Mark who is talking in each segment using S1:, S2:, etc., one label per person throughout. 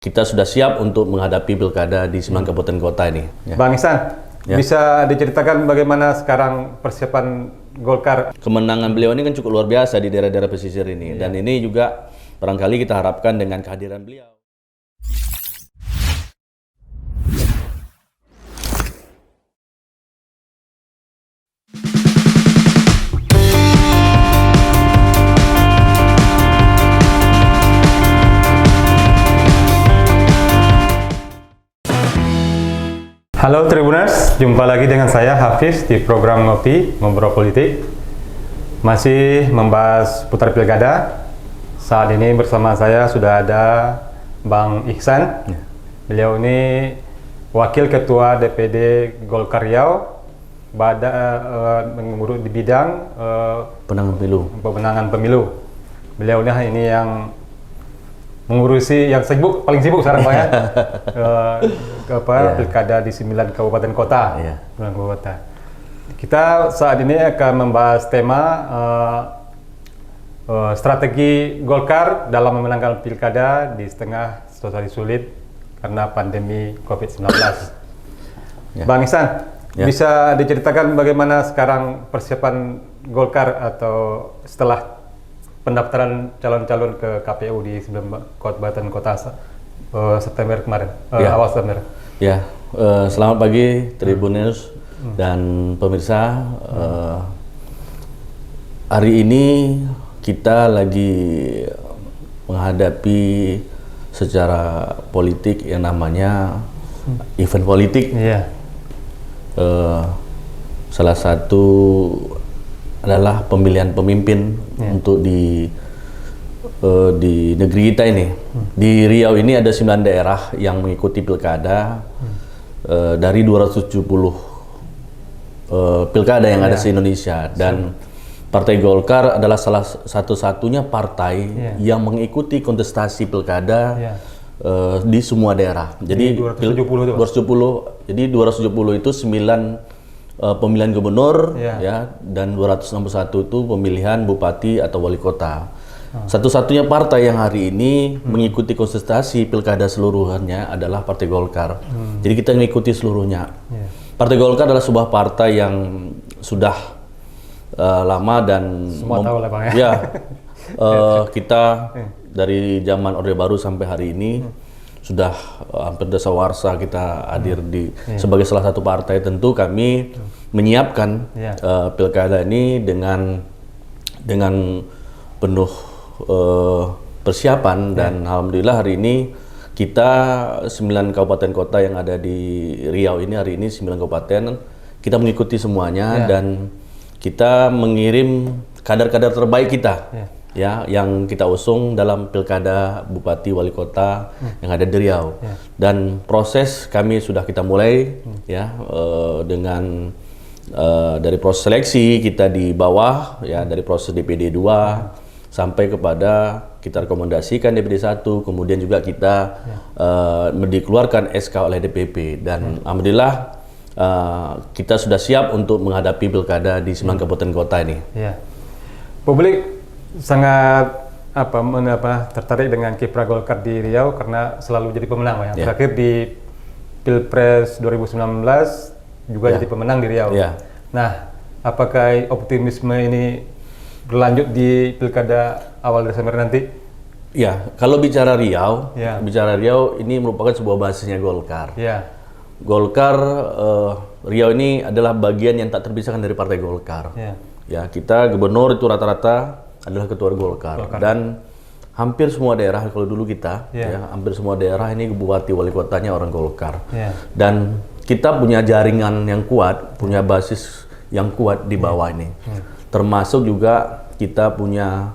S1: Kita sudah siap untuk menghadapi pilkada di 9 kabupaten kota ini.
S2: Ya. Bang Ihsan, bisa diceritakan bagaimana sekarang persiapan Golkar?
S1: Kemenangan beliau ini kan cukup luar biasa di daerah-daerah pesisir ini. Dan ini juga barangkali kita harapkan dengan kehadiran beliau.
S2: Halo Tribuners, jumpa lagi dengan saya Hafiz di program Ngopi Ngobrol Politik. Masih membahas putar pilkada. Saat ini bersama saya sudah ada Bang Ihsan. Beliau ini Wakil Ketua DPD Golkar Riau, mengurus di bidang pemenangan pemilu. Beliau ini yang mengurusi yang paling sibuk sekarang Pak ya. Pilkada di 9 kabupaten kota. 9 kabupaten. Kita saat ini akan membahas tema strategi Golkar dalam memenangkan pilkada di tengah situasi sulit karena pandemi COVID-19. Bang Ihsan, bisa diceritakan bagaimana sekarang persiapan Golkar atau setelah pendaftaran calon-calon ke KPU di 9 kabupaten kota September kemarin, awal September.
S1: Selamat pagi Tribuners dan pemirsa. Hari ini kita lagi menghadapi secara politik yang namanya event politik. Salah satu adalah pemilihan pemimpin untuk di negeri kita ini. Di Riau ini ada 9 daerah yang mengikuti pilkada dari 270 pilkada yang ada di Indonesia, dan Partai Golkar adalah salah satu-satunya partai yang mengikuti kontestasi pilkada di semua daerah. Jadi 270 itu 9 pemilihan gubernur dan 261 itu pemilihan bupati atau wali kota. Satu-satunya partai yang hari ini mengikuti kontestasi pilkada seluruhnya adalah Partai Golkar. Jadi kita mengikuti seluruhnya. Partai Golkar adalah sebuah partai yang sudah lama dan
S2: semua tahu lah Bang ya.
S1: Kita dari zaman Orde Baru sampai hari ini sudah hampir dasawarsa kita hadir sebagai salah satu partai. Tentu kami menyiapkan pilkada ini dengan penuh persiapan, dan alhamdulillah hari ini kita 9 kabupaten kota yang ada di Riau ini, hari ini 9 kabupaten kita mengikuti semuanya, dan kita mengirim kader-kader terbaik kita yang kita usung dalam pilkada bupati wali kota yang ada di Riau. Dan proses kami sudah kita mulai dengan dari proses seleksi kita di bawah dari proses DPD 2 sampai kepada kita rekomendasikan DPD 1, kemudian juga kita dikeluarkan SK oleh DPP, dan alhamdulillah kita sudah siap untuk menghadapi pilkada di 9 kabupaten kota ini.
S2: Publik sangat tertarik dengan kiprah Golkar di Riau karena selalu jadi pemenang, ya. Terakhir di Pilpres 2019 juga jadi pemenang di Riau. Nah, apakah optimisme ini berlanjut di pilkada awal Desember nanti?
S1: Kalau bicara Riau, ini merupakan sebuah basisnya Golkar. Golkar, Riau ini adalah bagian yang tak terpisahkan dari Partai Golkar. Kita gubernur itu rata-rata adalah ketua Golkar. Dan hampir semua daerah, kalau dulu kita, hampir semua daerah ini bupati wali kotanya orang Golkar. Dan kita punya jaringan yang kuat, punya basis yang kuat di bawah ini. Termasuk juga kita punya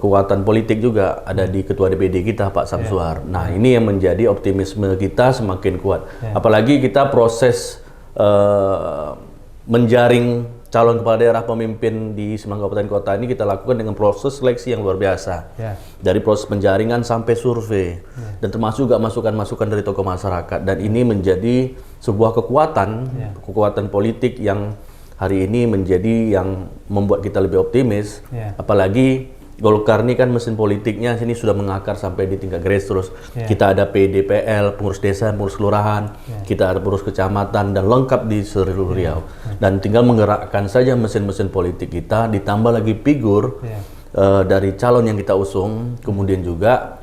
S1: kekuatan politik juga ada di ketua DPD kita Pak Samsuar. Nah, ini yang menjadi optimisme kita semakin kuat. Apalagi kita proses menjaring calon kepala daerah pemimpin di 9 kabupaten kota ini kita lakukan dengan proses seleksi yang luar biasa. Dari proses penjaringan sampai survei, dan termasuk juga masukan-masukan dari tokoh masyarakat. Dan ini menjadi sebuah kekuatan politik yang hari ini menjadi yang membuat kita lebih optimis. Apalagi Golkar ini kan mesin politiknya sini sudah mengakar sampai di tingkat grassroots. Kita ada PDPL, pengurus desa, pengurus kelurahan, kita ada pengurus kecamatan dan lengkap di seluruh Riau. Dan tinggal menggerakkan saja mesin-mesin politik kita, ditambah lagi figur dari calon yang kita usung, kemudian juga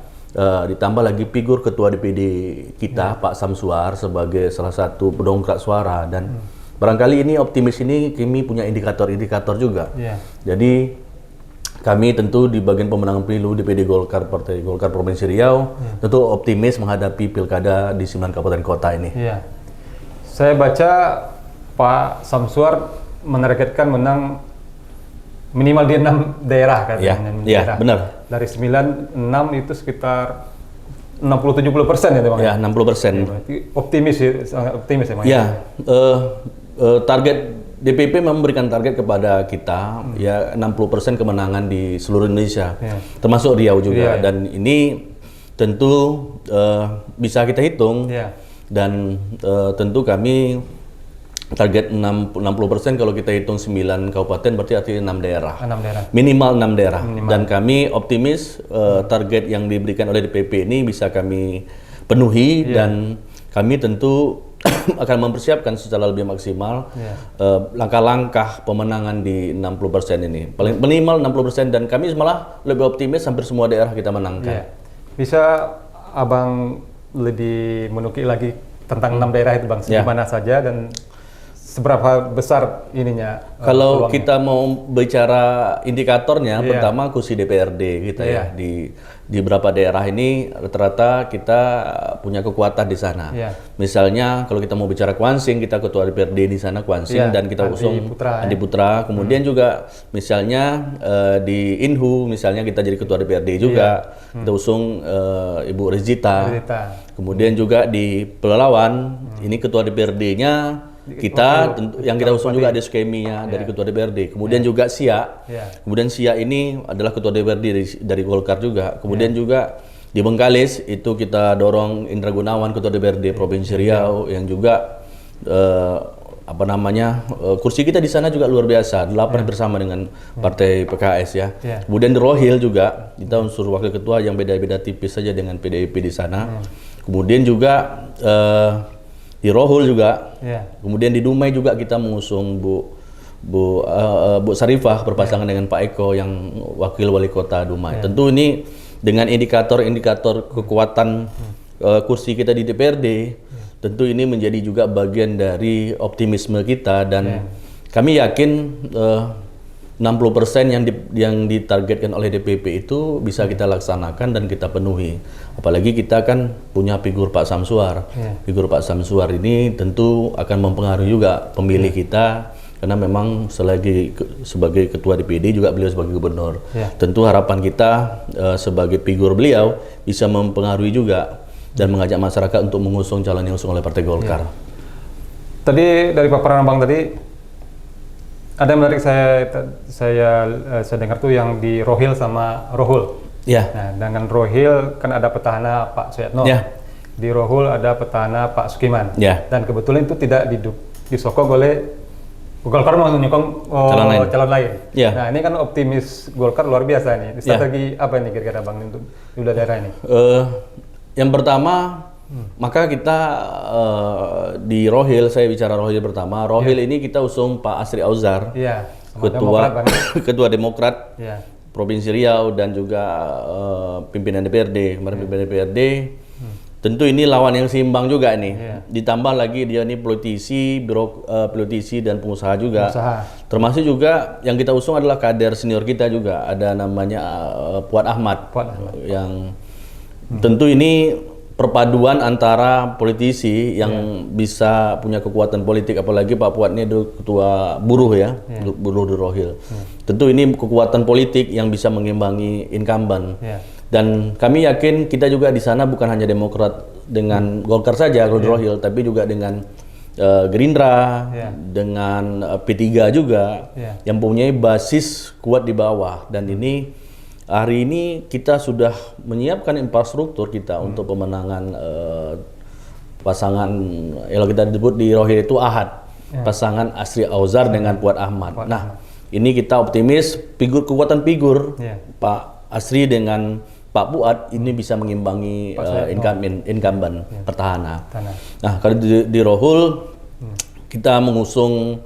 S1: ditambah lagi figur ketua DPD kita, Pak Samsuar, sebagai salah satu pendongkrak suara. Dan barangkali ini optimis ini kami punya indikator-indikator juga. Jadi kami tentu di bagian pemenangan pemilu DPD Golkar, Partai Golkar Provinsi Riau, tentu optimis menghadapi pilkada di 9 kabupaten kota ini.
S2: Saya baca Pak Samsuar menargetkan menang minimal di 6 daerah katanya.
S1: Iya, benar.
S2: Dari 6 itu sekitar 60-70% ya Bang?
S1: Ya, 60%.
S2: Berarti optimis ya, sangat optimis ya Bang?
S1: Ya, target DPP memberikan target kepada kita ya 60% kemenangan di seluruh Indonesia, termasuk Riau juga. Dan ini tentu bisa kita hitung dan tentu kami target 60% kalau kita hitung 9 kabupaten berarti artinya 6 daerah. Minimal 6 daerah. Dan kami optimis target yang diberikan oleh DPP ini bisa kami penuhi dan kami tentu akan mempersiapkan secara lebih maksimal langkah-langkah pemenangan di 60% ini. Paling minimal 60% dan kami malah lebih optimis hampir semua daerah kita menangkan.
S2: Bisa Abang lebih menukik lagi tentang 6 daerah itu Bang, di mana saja dan seberapa besar ininya?
S1: Kalau kita mau bicara indikatornya, pertama kursi DPRD kita di beberapa daerah ini rata-rata kita punya kekuatan di sana. Misalnya kalau kita mau bicara Kuansing, kita ketua DPRD di sana Kuansing dan kita usung Andi Putra. Kemudian juga misalnya di Inhu, misalnya kita jadi ketua DPRD juga, kita usung Ibu Rezita. Kemudian juga di Pelalawan, ini ketua DPRD-nya kita yang kita usung juga ada skemia dari ketua DPRD. Kemudian juga SIA. Kemudian SIA ini adalah ketua DPRD dari Golkar juga. Kemudian juga di Bengkalis itu kita dorong Indra Gunawan ketua DPRD Provinsi Riau yang juga kursi kita di sana juga luar biasa, 8 bersama dengan Partai PKS ya. Kemudian di Rohil juga kita unsur wakil ketua yang beda-beda tipis saja dengan PDIP di sana. Kemudian juga di Rohul juga, kemudian di Dumai juga kita mengusung Bu Sarifah berpasangan dengan Pak Eko yang wakil wali kota Dumai. Tentu ini dengan indikator-indikator kekuatan kursi kita di DPRD, tentu ini menjadi juga bagian dari optimisme kita dan kami yakin 60% yang ditargetkan oleh DPP itu bisa kita laksanakan dan kita penuhi. Apalagi kita kan punya figur Pak Samsuar. Figur Pak Samsuar ini tentu akan mempengaruhi juga pemilih kita karena memang sebagai ketua DPD juga beliau sebagai gubernur. Tentu harapan kita sebagai figur beliau bisa mempengaruhi juga dan mengajak masyarakat untuk mengusung calon yang diusung oleh Partai Golkar.
S2: Tadi dari paparan Bang tadi ada yang menarik saya dengar tuh yang di Rohil sama Rohul. Nah, dengan Rohil kan ada petahana Pak Suyatno. Di Rohul ada petahana Pak Sukiman. Dan kebetulan itu tidak disokong oleh Golkar mau menyokong calon lain. Nah, ini kan optimis Golkar luar biasa nih. Strategi apa ini kira-kira Bang untuk di daerah ini?
S1: Yang pertama maka kita di Rohil, saya bicara Rohil pertama. Rohil ini kita usung Pak Asri Auzar, ketua Demokrat Provinsi Riau dan juga pimpinan DPRD, kemarin pimpinan DPRD. Tentu ini lawan yang seimbang juga nih. Ditambah lagi dia ini politisi dan pengusaha juga. Termasuk juga yang kita usung adalah kader senior kita juga. Ada namanya Puat Ahmad. Yang tentu ini perpaduan antara politisi yang bisa punya kekuatan politik, apalagi Pak Puat ini adalah ketua buruh buruh di Rohil. Tentu ini kekuatan politik yang bisa mengimbangi incumbent. Dan kami yakin kita juga di sana bukan hanya Demokrat dengan Golkar saja kalau di Rohil, tapi juga dengan Gerindra, dengan P3 juga yang mempunyai basis kuat di bawah. Dan ini hari ini kita sudah menyiapkan infrastruktur kita untuk pemenangan pasangan yang kita disebut di Rohil itu Ahad, pasangan Asri Auzar dengan Puat Ahmad. Nah, ini kita optimis kekuatan figur Pak Asri dengan Pak Fuad ini bisa mengimbangi incumbent petahana. Nah, kalau di Rohul kita mengusung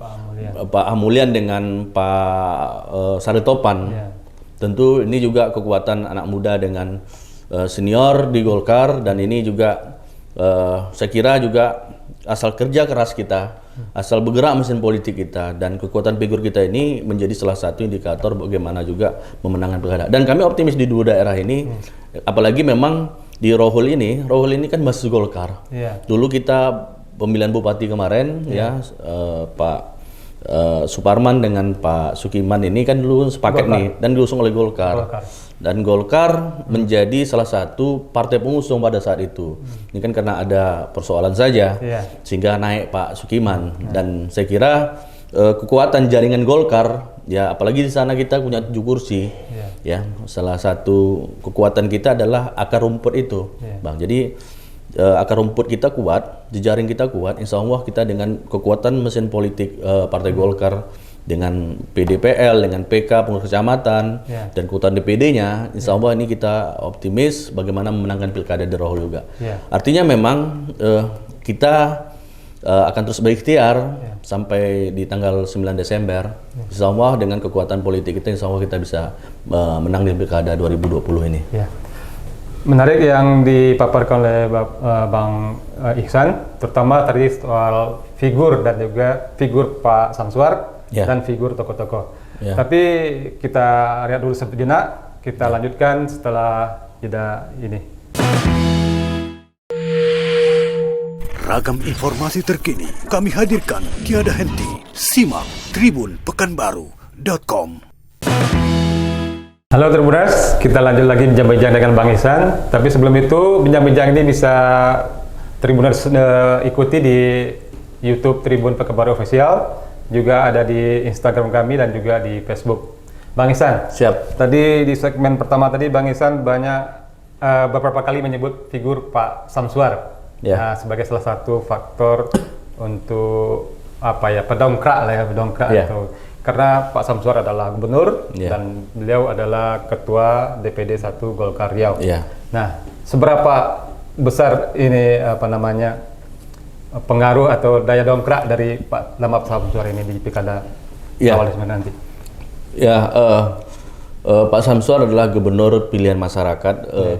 S1: Pak Amulian dengan Pak Saritopan. Tentu ini juga kekuatan anak muda dengan senior di Golkar, dan ini juga saya kira juga asal kerja keras kita, asal bergerak mesin politik kita, dan kekuatan figur kita ini menjadi salah satu indikator bagaimana juga memenangkan pilkada. Dan kami optimis di dua daerah ini, apalagi memang di Rohul ini kan basis Golkar. Dulu kita pemilihan bupati kemarin Pak Suparman dengan Pak Sukiman ini kan dulu sepaket nih dan diusung oleh Golkar. Dan Golkar menjadi salah satu partai pengusung pada saat itu. Ini kan karena ada persoalan saja sehingga naik Pak Sukiman. Dan saya kira kekuatan jaringan Golkar, ya apalagi di sana kita punya 7 kursi, ya salah satu kekuatan kita adalah akar rumput itu, Bang. Jadi akar rumput kita kuat, jejaring kita kuat, insya Allah kita dengan kekuatan mesin politik Partai Golkar, dengan PDPL, dengan PK, pengurus kecamatan, dan kekuatan DPD-nya, insya Allah ini kita optimis bagaimana memenangkan pilkada di Rohul juga. Artinya memang kita akan terus berikhtiar sampai di tanggal 9 Desember, insya Allah dengan kekuatan politik kita, insya Allah kita bisa menang di pilkada 2020 ini.
S2: Menarik yang dipaparkan oleh Bang Ihsan, terutama tadi soal figur dan juga figur Pak Samsuar dan figur tokoh-tokoh. Tapi kita lihat dulu sejenak, kita lanjutkan setelah jeda ini.
S3: Ragam informasi terkini kami hadirkan tiada henti. Simak tribunpekanbaru.com.
S2: Halo Tribuners, kita lanjut lagi bincang-bincang dengan Bang Ihsan. Tapi sebelum itu, bincang-bincang ini bisa Tribuners ikuti di YouTube Tribun Pekanbaru Official, juga ada di Instagram kami dan juga di Facebook. Bang Ihsan,
S1: siap.
S2: Tadi di segmen pertama tadi Bang Ihsan beberapa kali menyebut figur Pak Samsuar sebagai salah satu faktor untuk pendongkrak atau karena Pak Samsuar adalah gubernur dan beliau adalah ketua DPD 1 Golkar Riau. Nah, seberapa besar ini pengaruh atau daya dongkrak dari Pak Samsuar ini di pilkada awal nanti?
S1: Pak Samsuar adalah gubernur pilihan masyarakat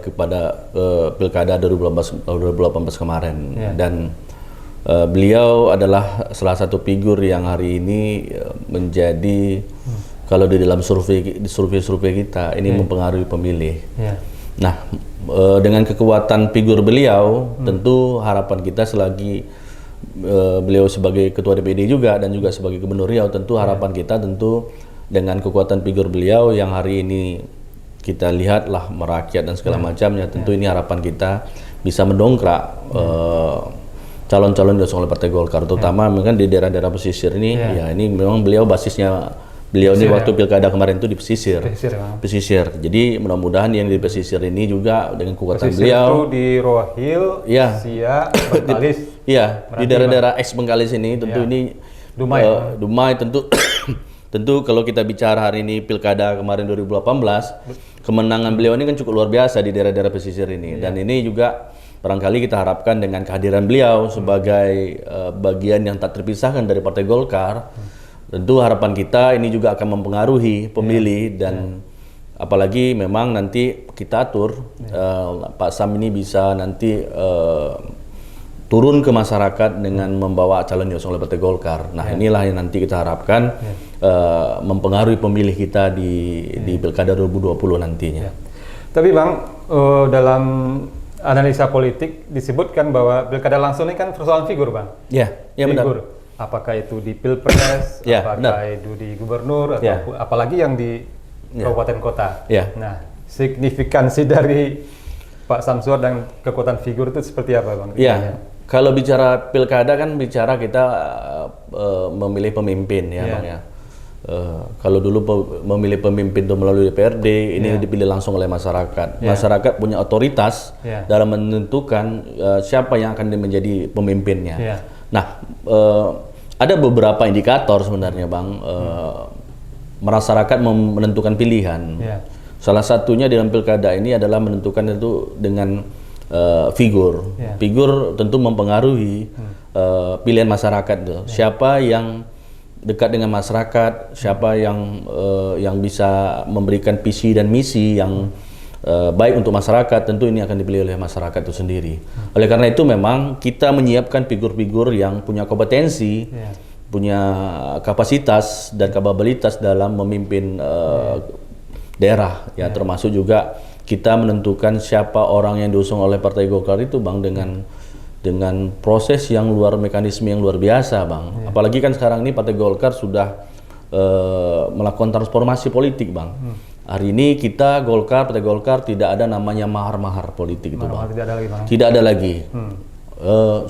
S1: kepada pilkada 2018 kemarin, dan beliau adalah salah satu figur yang hari ini menjadi kalau di dalam survei kita ini mempengaruhi pemilih. Nah, dengan kekuatan figur beliau, tentu harapan kita selagi beliau sebagai ketua DPD juga dan juga sebagai gubernur Riau, tentu harapan kita tentu dengan kekuatan figur beliau yang hari ini kita lihatlah merakyat dan segala macamnya, tentu ini harapan kita bisa mendongkrak calon-calon diusung oleh Partai Golkar, terutama memang di daerah-daerah pesisir ini. Ini memang beliau basisnya ini waktu pilkada kemarin itu di pesisir. Jadi mudah-mudahan yang di pesisir ini juga dengan kekuatan beliau
S2: itu di Rohil, Siak, Bengkalis.
S1: Di daerah-daerah ex Bengkalis ini tentu ini Dumai tentu tentu kalau kita bicara hari ini pilkada kemarin 2018, kemenangan beliau ini kan cukup luar biasa di daerah-daerah pesisir ini, dan ini juga barangkali kita harapkan dengan kehadiran beliau sebagai bagian yang tak terpisahkan dari Partai Golkar, tentu harapan kita ini juga akan mempengaruhi pemilih, dan apalagi memang nanti kita atur Pak Sam ini bisa nanti turun ke masyarakat dengan membawa calon diusung oleh Partai Golkar. Nah, inilah yang nanti kita harapkan mempengaruhi pemilih kita di pilkada 2020 nantinya.
S2: Tapi Bang, dalam analisa politik disebutkan bahwa pilkada langsung ini kan persoalan figur, Bang.
S1: Figur.
S2: Benar. Apakah itu di Pilpres, apakah itu di gubernur, atau apalagi yang di kabupaten kota. Nah, signifikansi dari Pak Samsuar dan kekuatan figur itu seperti apa, Bang?
S1: Kalau bicara pilkada kan bicara kita memilih pemimpin, Bang ya. Kalau dulu memilih pemimpin itu melalui DPRD, ini dipilih langsung oleh masyarakat. Masyarakat punya otoritas dalam menentukan siapa yang akan menjadi pemimpinnya. Nah, ada beberapa indikator sebenarnya, Bang, masyarakat menentukan pilihan. Salah satunya dalam pilkada ini adalah menentukan itu dengan figur. Figur tentu mempengaruhi pilihan masyarakat tuh. Siapa yang dekat dengan masyarakat, siapa yang bisa memberikan visi dan misi yang baik untuk masyarakat, tentu ini akan dipilih oleh masyarakat itu sendiri. Oleh karena itu memang kita menyiapkan figur-figur yang punya kompetensi, punya kapasitas dan kapabilitas dalam memimpin daerah, ya termasuk juga kita menentukan siapa orang yang diusung oleh Partai Golkar itu, Bang, dengan proses yang mekanisme yang luar biasa, Bang. Apalagi kan sekarang ini Partai Golkar sudah melakukan transformasi politik, Bang. Hari ini kita Partai Golkar tidak ada namanya mahar-mahar politik itu, Bang.
S2: Tidak ada lagi, Bang.
S1: Tidak ada lagi.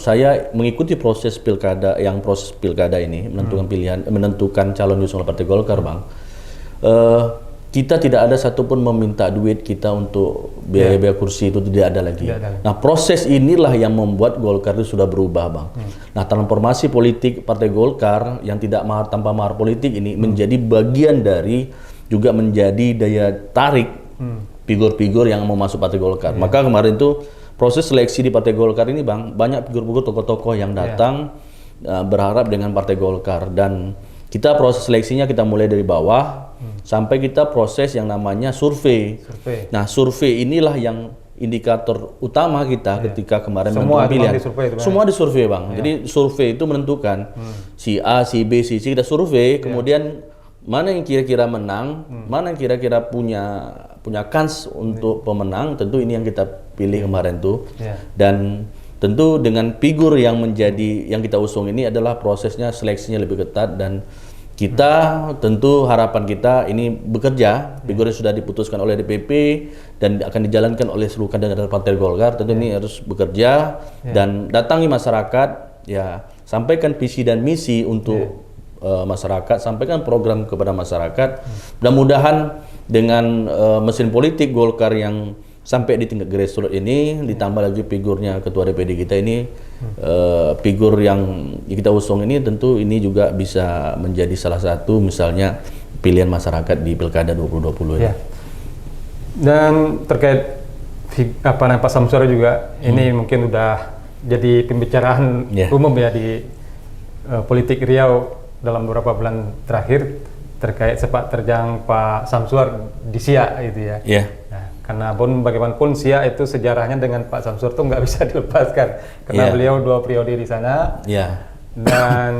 S1: Saya mengikuti proses pilkada ini, menentukan calon diusung oleh Partai Golkar, Bang. Kita tidak ada satupun meminta duit kita untuk biaya kursi, itu tidak ada lagi. Nah, proses inilah yang membuat Golkar itu sudah berubah, Bang. Nah, transformasi politik Partai Golkar yang tidak tanpa mahar politik ini menjadi bagian dari, juga menjadi daya tarik figur-figur yang mau masuk Partai Golkar. Maka kemarin itu proses seleksi di Partai Golkar ini, Bang, banyak figur-figur tokoh-tokoh yang datang berharap dengan Partai Golkar, dan kita proses seleksinya kita mulai dari bawah sampai kita proses yang namanya survei. Nah, survei inilah yang indikator utama kita ketika kemarin menentukan pilihan. Semua disurvei, Bang. Jadi survei itu menentukan si A, si B, si C, kita survei, kemudian mana yang kira-kira menang, mana yang kira-kira punya kans untuk pemenang, tentu ini yang kita pilih kemarin tuh. Dan tentu dengan figur yang kita usung ini adalah prosesnya seleksinya lebih ketat, dan kita tentu harapan kita ini bekerja, figurnya sudah diputuskan oleh DPP dan akan dijalankan oleh seluruh kader Partai Golkar. Tentu ini harus bekerja dan datangi masyarakat, ya, sampaikan visi dan misi untuk masyarakat, sampaikan program kepada masyarakat. Mudah-mudahan dengan mesin politik Golkar yang sampai di tingkat grassroots ini, ditambah lagi figurnya Ketua DPD kita ini, figur yang kita usung ini, tentu ini juga bisa menjadi salah satu misalnya pilihan masyarakat di Pilkada 2020 ini.
S2: Dan terkait Pak Samsur juga, ini mungkin udah jadi pembicaraan umum ya di politik Riau dalam beberapa bulan terakhir, terkait sepak terjang Pak Samsur di Siak itu ya. Karena bagaimanapun Siak itu sejarahnya dengan Pak Samsur tuh nggak bisa dilepaskan, karena beliau 2 periode di sana, dan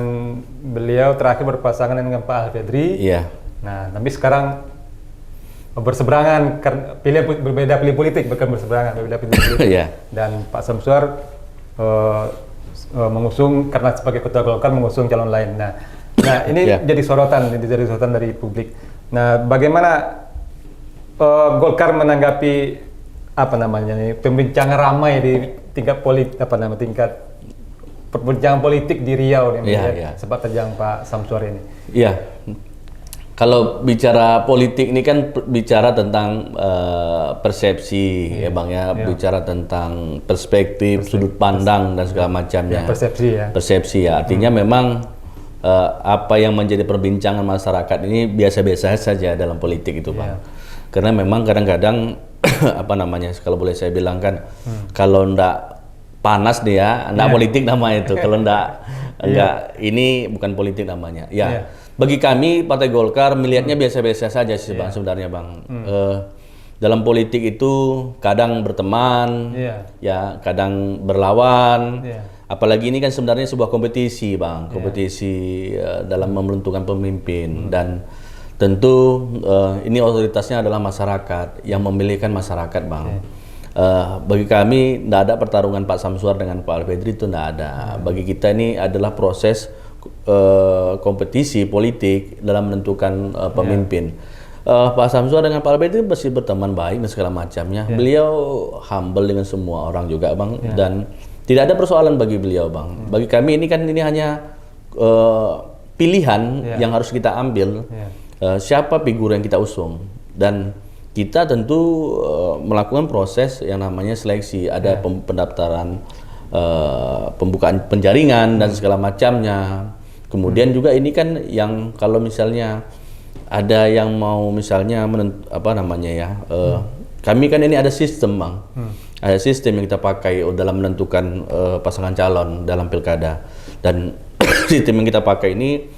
S2: beliau terakhir berpasangan dengan Pak Al-Fedri. Nah, tapi sekarang berseberangan, berbeda pilih politik, bukan berseberangan, berbeda pilih politik. Dan Pak Samsur mengusung, karena sebagai ketua Golkar mengusung calon lain. Nah ini jadi sorotan dari publik. Nah, bagaimana Golkar menanggapi pembincangan ramai di tingkat tingkat perbincangan politik di Riau sepak terjang Pak Samsur ini?
S1: Kalau bicara politik ini kan bicara tentang persepsi, ya Bang ya, bicara tentang perspektif, sudut pandang dan segala macamnya. Persepsi ya. Artinya memang apa yang menjadi perbincangan masyarakat ini biasa-biasa saja dalam politik itu, Bang. Karena memang kadang-kadang kalau boleh saya bilang kan, kalau ndak panas nih ya, ndak politik namanya itu. Kalau ndak ini bukan politik namanya. Bagi kami Partai Golkar melihatnya biasa-biasa saja sih, Bang, sebenarnya, Bang. Dalam politik itu kadang berteman, kadang berlawan. Apalagi ini kan sebenarnya sebuah kompetisi, Bang, kompetisi dalam menentukan pemimpin, dan tentu ini otoritasnya adalah masyarakat, yang memilihkan masyarakat, Bang. Bagi kami tidak ada pertarungan Pak Samsur dengan Pak Al-Fedri, itu tidak ada. Bagi kita ini adalah proses kompetisi politik dalam menentukan pemimpin. Pak Samsur dengan Pak Al-Fedri pasti berteman baik dan segala macamnya. Beliau humble dengan semua orang juga, Bang, dan tidak ada persoalan bagi beliau, Bang. Bagi kami ini hanya pilihan yang harus kita ambil. Siapa figur yang kita usung, dan kita tentu melakukan proses yang namanya seleksi. Ada pendaftaran, pembukaan penjaringan dan segala macamnya. Kemudian juga ini kan yang kalau misalnya ada yang mau misalnya kami kan ini ada sistem bang, ada sistem yang kita pakai dalam menentukan pasangan calon dalam pilkada, dan sistem yang kita pakai ini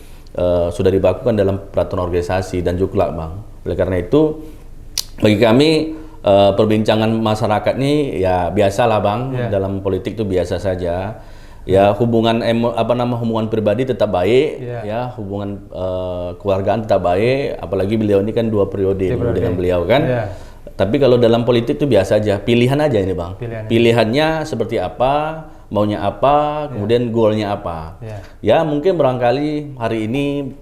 S1: sudah dibakukan dalam peraturan organisasi dan juga bang. Oleh karena itu bagi kami perbincangan masyarakat ini ya biasalah bang, dalam politik itu biasa saja. Ya hubungan hubungan pribadi tetap baik, ya hubungan keluargaan tetap baik, apalagi beliau ini kan 2 periode dengan beliau kan. Tapi kalau dalam politik itu biasa aja, pilihan aja ini bang. Pilihannya seperti apa, maunya apa, kemudian goalnya apa. Ya mungkin barangkali hari ini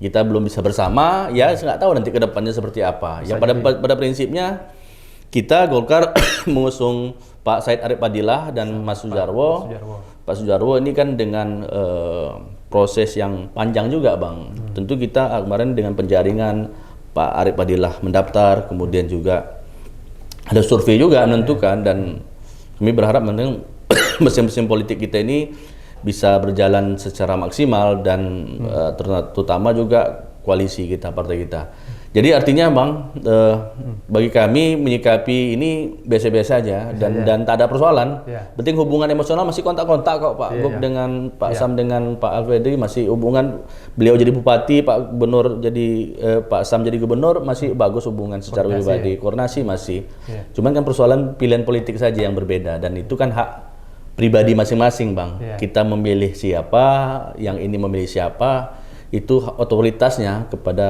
S1: kita belum bisa bersama, ya nggak tahu nanti kedepannya seperti apa. Ya pada prinsipnya kita Golkar mengusung Pak Said Arif Padillah dan Mas Sujarwo. Pak Sujarwo ini kan dengan proses yang panjang juga bang. Tentu kita kemarin dengan penjaringan Pak Arif Padillah mendaftar, kemudian juga ada survei juga menentukan, dan kami berharap memang mesin-mesin politik kita ini bisa berjalan secara maksimal, dan terutama juga koalisi kita, partai kita. Jadi artinya bang, bagi kami menyikapi ini biasa-biasa aja, dan tak ada persoalan. Penting hubungan emosional masih kontak-kontak kok Pak Gub dengan Pak Sam, dengan Pak Alfredi masih hubungan. Beliau jadi bupati, Pak Gubernur jadi Pak Sam jadi gubernur, masih bagus hubungan secara pribadi, koordinasi masih. Cuman kan persoalan pilihan politik saja yang berbeda, dan itu kan hak pribadi masing-masing bang. Kita memilih siapa, yang ini memilih siapa, itu otoritasnya kepada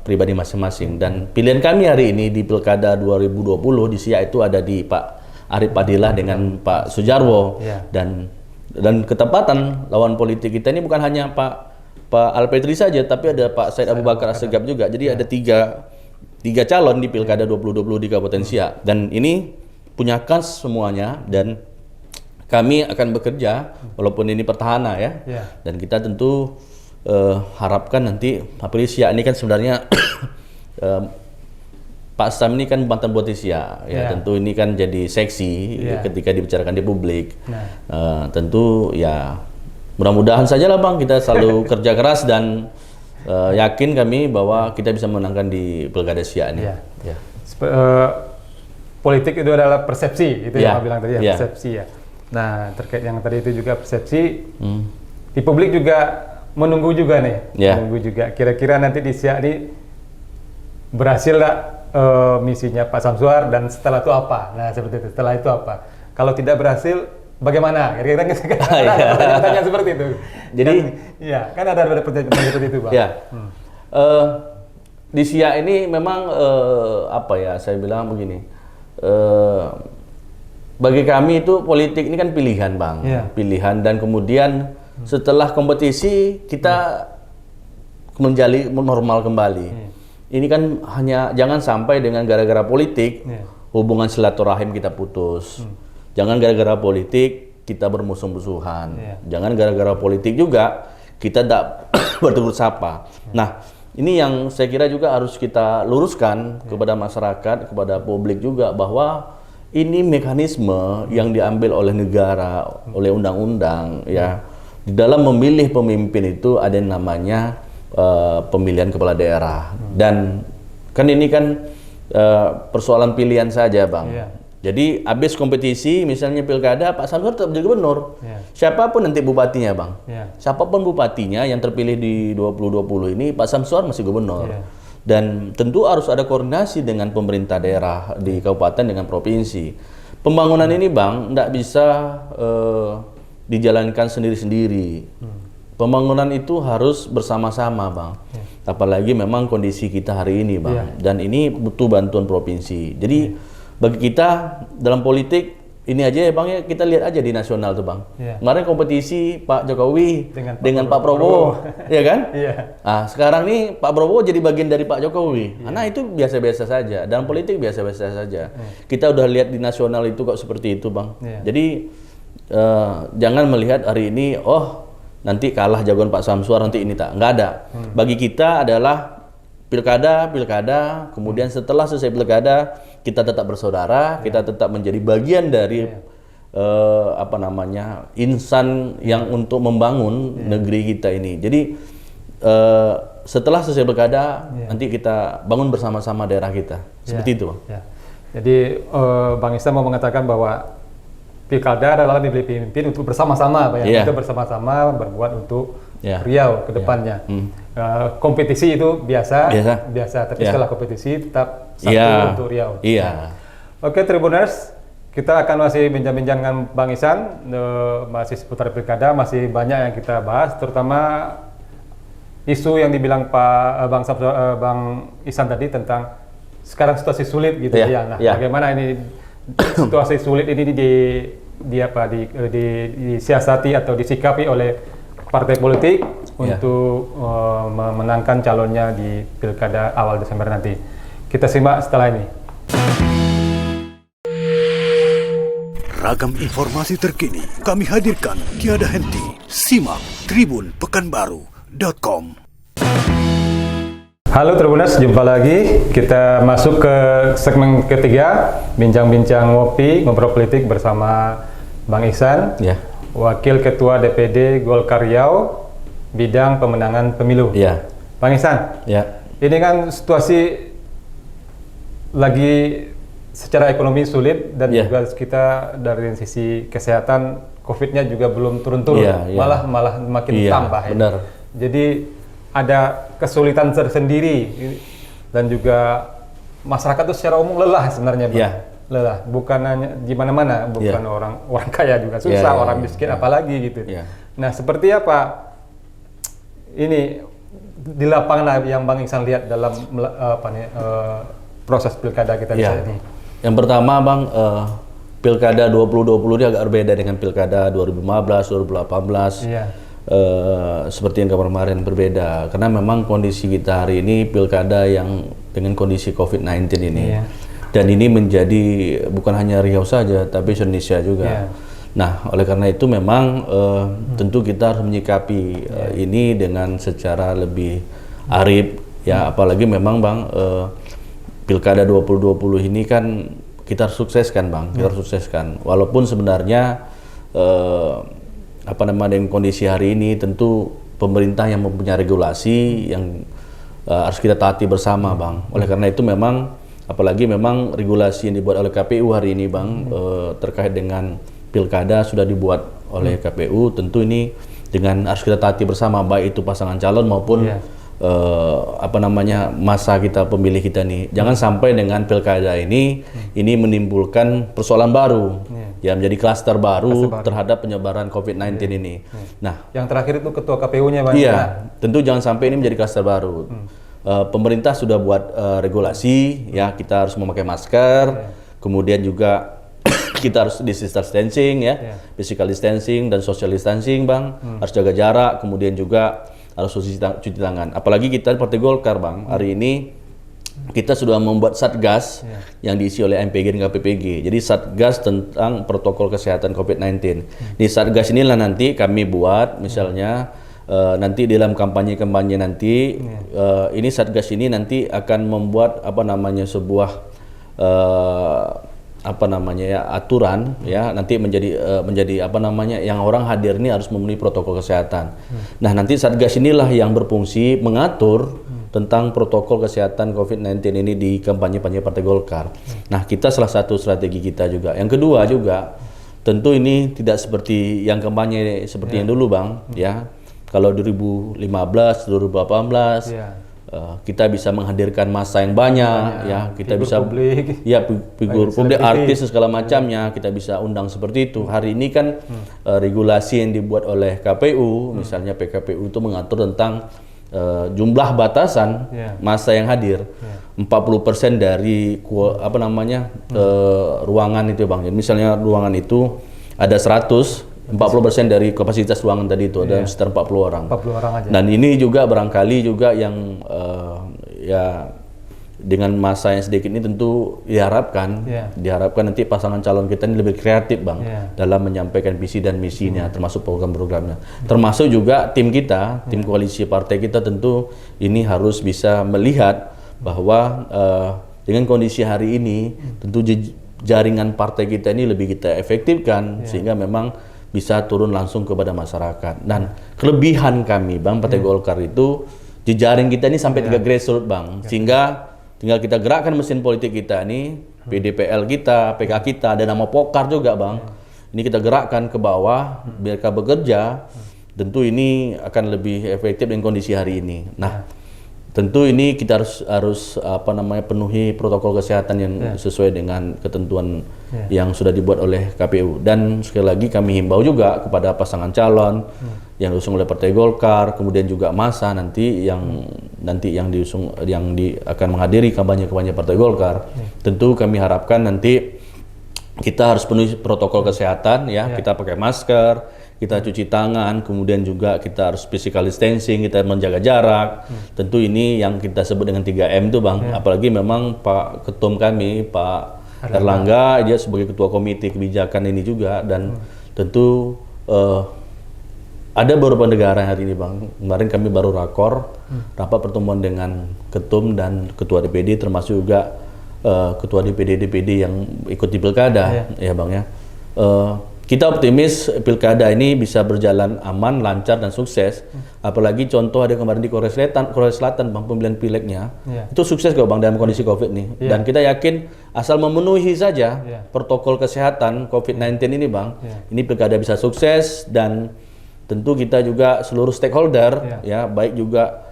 S1: pribadi masing-masing. Dan pilihan kami hari ini di Pilkada 2020 di Siak itu ada di Pak Arif Padillah dengan Pak Sujarwo. Dan ketepatan lawan politik kita ini bukan hanya Pak Alfredri saja, tapi ada Pak Said Abu Bakar Assegaf juga. Jadi ada tiga calon di Pilkada 2020 di Kabupaten Siak, dan ini punya kans semuanya, dan kami akan bekerja walaupun ini petahana ya. Dan kita tentu harapkan nanti April Siak ini kan sebenarnya Pak Sam ini kan mantan Bupati Siak ya, tentu ini kan jadi seksi ketika dibicarakan di publik. Tentu ya mudah-mudahan saja lah bang, kita selalu kerja keras dan yakin kami bahwa kita bisa menangkan di Pilkada Siak ini.
S2: Politik itu adalah persepsi, itu yang Pak bilang tadi ya, persepsi ya. Nah terkait yang tadi itu juga persepsi, di publik juga menunggu juga nih, menunggu juga. Kira-kira nanti di Siak ini berhasil nggak misinya Pak Samsuar, dan setelah itu apa? Nah seperti itu. Setelah itu apa? Kalau tidak berhasil, bagaimana? Kira-kira ada pertanyaan seperti itu. Jadi, kan ada pertanyaan seperti itu, Pak.
S1: Di Siak ini memang saya bilang begini. Bagi kami itu politik ini kan pilihan, bang. Pilihan, dan kemudian setelah kompetisi kita menjadi normal kembali. Ini kan hanya jangan sampai dengan gara-gara politik hubungan silaturahim kita putus. Jangan gara-gara politik kita bermusuh-musuhan. Jangan gara-gara politik juga kita tidak bertegur sapa. Nah, ini yang saya kira juga harus kita luruskan kepada masyarakat, kepada publik juga, bahwa ini mekanisme yang diambil oleh negara, oleh undang-undang ya. Di dalam memilih pemimpin itu ada yang namanya pemilihan kepala daerah, dan kan ini kan persoalan pilihan saja bang. Jadi habis kompetisi misalnya pilkada, Pak Samsuar tetap jadi gubernur. Siapapun nanti bupatinya bang, siapapun bupatinya yang terpilih di 2020 ini, Pak Samsuar masih gubernur. Dan tentu harus ada koordinasi dengan pemerintah daerah di kabupaten dengan provinsi. Pembangunan ini bang tidak bisa dijalankan sendiri-sendiri. Pembangunan itu harus bersama-sama bang. Apalagi memang kondisi kita hari ini bang. Dan ini butuh bantuan provinsi. Jadi bagi kita dalam politik ini aja ya bang ya, kita lihat aja di nasional tuh bang. Kemarin kompetisi Pak Jokowi dengan Pak Prabowo, ya kan? Nah, sekarang nih Pak Prabowo jadi bagian dari Pak Jokowi. Nah itu biasa-biasa saja. Dalam politik biasa-biasa saja. Kita udah lihat di nasional itu kok seperti itu bang. Jadi jangan melihat hari ini, nanti kalah jagoan Pak Samsuar, nanti ini tak. Nggak ada. Bagi kita adalah pilkada, kemudian setelah selesai pilkada, kita tetap bersaudara, kita tetap menjadi bagian dari insan yang untuk membangun negeri kita ini. Jadi setelah selesai pilkada nanti kita bangun bersama-sama daerah kita. Seperti itu, Bang.
S2: Ya. Jadi Bang Ihsan mau mengatakan bahwa pilkada adalah dipimpin untuk bersama-sama, Pak, ya. Kita bersama-sama berbuat untuk Riau ke depannya. Kompetisi itu biasa, tapi setelah kompetisi tetap satu untuk Riau. Oke, Tribuners, kita akan masih bincang-bincang dengan Bang Ihsan, masih seputar pilkada, masih banyak yang kita bahas, terutama isu yang dibilang Bang Ihsan tadi tentang sekarang situasi sulit gitu ya. Nah, bagaimana ini situasi sulit ini disiasati atau disikapi oleh partai politik untuk memenangkan calonnya di pilkada awal Desember nanti. Kita simak setelah ini.
S3: Ragam informasi terkini kami hadirkan tiada henti. Simak tribunpekanbaru.com.
S2: Halo Tribuners, jumpa lagi. Kita masuk ke segmen ketiga, bincang-bincang ngopi, ngobrol politik bersama Bang Ihsan, Wakil Ketua DPD Golkar Riau, bidang pemenangan pemilu. Bang Ihsan, ini kan situasi lagi secara ekonomi sulit dan juga kita dari sisi kesehatan COVID-nya juga belum turun-turun, malah makin tambah.
S1: Benar.
S2: Jadi ada kesulitan tersendiri dan juga masyarakat itu secara umum lelah sebenarnya, Bang. Lelah, bukan hanya di mana-mana, bukan orang kaya juga susah, orang miskin apalagi gitu. Nah, seperti apa ini di lapangan yang Bang Ihsan lihat dalam proses pilkada kita ini?
S1: Yang pertama, Bang, pilkada 2020 ini agak berbeda dengan pilkada 2015, 2018. Seperti yang kemarin berbeda, karena memang kondisi kita hari ini pilkada yang dengan kondisi COVID-19 ini, dan ini menjadi bukan hanya Riau saja, tapi Indonesia juga. Nah, oleh karena itu memang tentu kita harus menyikapi ini dengan secara lebih arif, apalagi memang, Bang, pilkada 2020 ini kan kita harus sukseskan, Bang, kita harus sukseskan. Walaupun sebenarnya dengan kondisi hari ini tentu pemerintah yang mempunyai regulasi yang harus kita taati bersama, Bang. Oleh karena itu memang apalagi memang regulasi yang dibuat oleh KPU hari ini, Bang, terkait dengan pilkada sudah dibuat oleh KPU, tentu ini dengan harus kita taati bersama, baik itu pasangan calon maupun masa kita pemilih kita nih. Jangan sampai dengan pilkada ini menimbulkan persoalan baru, menjadi klaster baru terhadap penyebaran COVID-19 ini. Nah,
S2: yang terakhir itu ketua KPU-nya, Bang.
S1: Tentu jangan sampai ini menjadi klaster baru. Pemerintah sudah buat regulasi, kita harus memakai masker, kemudian juga kita harus distancing, physical distancing dan social distancing, Bang. Harus jaga jarak, kemudian juga harus cuci tangan. Apalagi kita Partai Golkar, Bang, hari ini kita sudah membuat satgas yang diisi oleh MPG dan KPPG. Jadi satgas tentang protokol kesehatan COVID-19. Di satgas inilah nanti kami buat, misalnya nanti dalam kampanye nanti, ini satgas ini nanti akan membuat sebuah aturan, nanti menjadi yang orang hadir ini harus memenuhi protokol kesehatan. Nah, nanti satgas inilah yang berfungsi mengatur tentang protokol kesehatan COVID-19 ini di kampanye Partai Golkar. Nah, kita salah satu strategi kita juga. Yang kedua juga, tentu ini tidak seperti yang kampanye seperti yang dulu, Bang. Kalau 2015, 2018, kita bisa menghadirkan massa yang banyak, kita bisa figur publik, artis segala macamnya, kita bisa undang seperti itu. Hari ini kan regulasi yang dibuat oleh KPU, misalnya PKPU itu mengatur tentang jumlah batasan massa yang hadir, 40% dari ruangan itu, Bang. Jadi misalnya ruangan itu ada 100, 40% dari kapasitas ruangan tadi itu ada sekitar 40 orang.
S2: 40 orang aja.
S1: Dan ini juga barangkali juga yang dengan masa yang sedikit ini tentu diharapkan nanti pasangan calon kita ini lebih kreatif, Bang, dalam menyampaikan visi dan misinya, termasuk program-programnya. Termasuk juga tim kita, tim koalisi partai kita tentu ini harus bisa melihat bahwa dengan kondisi hari ini tentu jaringan partai kita ini lebih kita efektifkan, sehingga memang bisa turun langsung kepada masyarakat. Dan kelebihan kami Bang Partai Golkar itu jejaring kita ini sampai 3 grassroots Bang, sehingga tinggal kita gerakkan mesin politik kita ini, PDPL kita, PK kita, ada nama Pokar juga Bang. Ini kita gerakkan ke bawah biar mereka bekerja. Tentu ini akan lebih efektif dengan kondisi hari ini. Nah, tentu ini kita harus penuhi protokol kesehatan yang sesuai dengan ketentuan yang sudah dibuat oleh KPU. Dan sekali lagi kami himbau juga kepada pasangan calon yang diusung oleh Partai Golkar, kemudian juga masa nanti yang diusung akan menghadiri kampanye Partai Golkar. Tentu kami harapkan nanti kita harus penuhi protokol kesehatan kita pakai masker, kita cuci tangan, kemudian juga kita harus physical distancing, kita menjaga jarak. Tentu ini yang kita sebut dengan 3M itu Bang. Apalagi memang Pak Ketum kami, Pak Erlangga, dia sebagai Ketua Komite Kebijakan ini juga. Dan tentu ada beberapa negara hari ini Bang. Kemarin kami baru rapat pertemuan dengan Ketum dan Ketua DPD, termasuk juga Ketua DPD yang ikut di Pilkada, ya Bang ya. Kita optimis Pilkada ini bisa berjalan aman, lancar dan sukses. Apalagi contoh ada kemarin di Korea Selatan Bang, pemilihan pileknya. Itu sukses kok Bang dalam kondisi Covid nih. Dan kita yakin asal memenuhi saja protokol kesehatan Covid-19 ini Bang, ini Pilkada bisa sukses. Dan tentu kita juga seluruh stakeholder baik juga